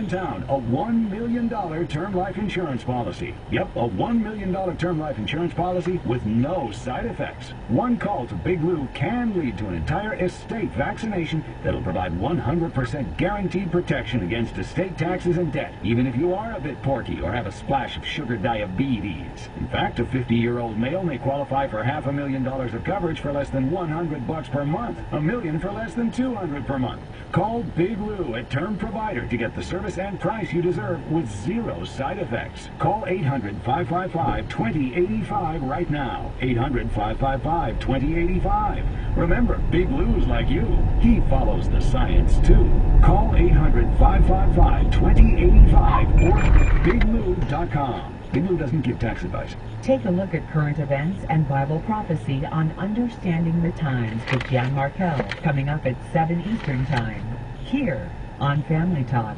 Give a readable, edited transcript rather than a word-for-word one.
in town, a $1 million term life insurance policy. Yep, a $1 million term life insurance policy with no side effects. One call to Big Lou can lead to an entire estate vaccination that'll provide 100% guaranteed protection against estate taxes and debt, even if you are a bit porky or have a splash of sugar diabetes. In fact, a 50-year-old male may qualify for $500,000 of coverage for less than $100 per month, $1 million for less than $200 per month. Call Big Lou at Term Provider to get the service and price you deserve with zero side effects. Call 800-555-2085 right now. 800-555-2085. Remember, Big Lou's like you. He follows the science, too. Call 800-555-2085 or biglou.com. Big Lou doesn't give tax advice. Take a look at current events and Bible prophecy on Understanding the Times with Jan Markell, coming up at 7 Eastern Time, here on Family Talk.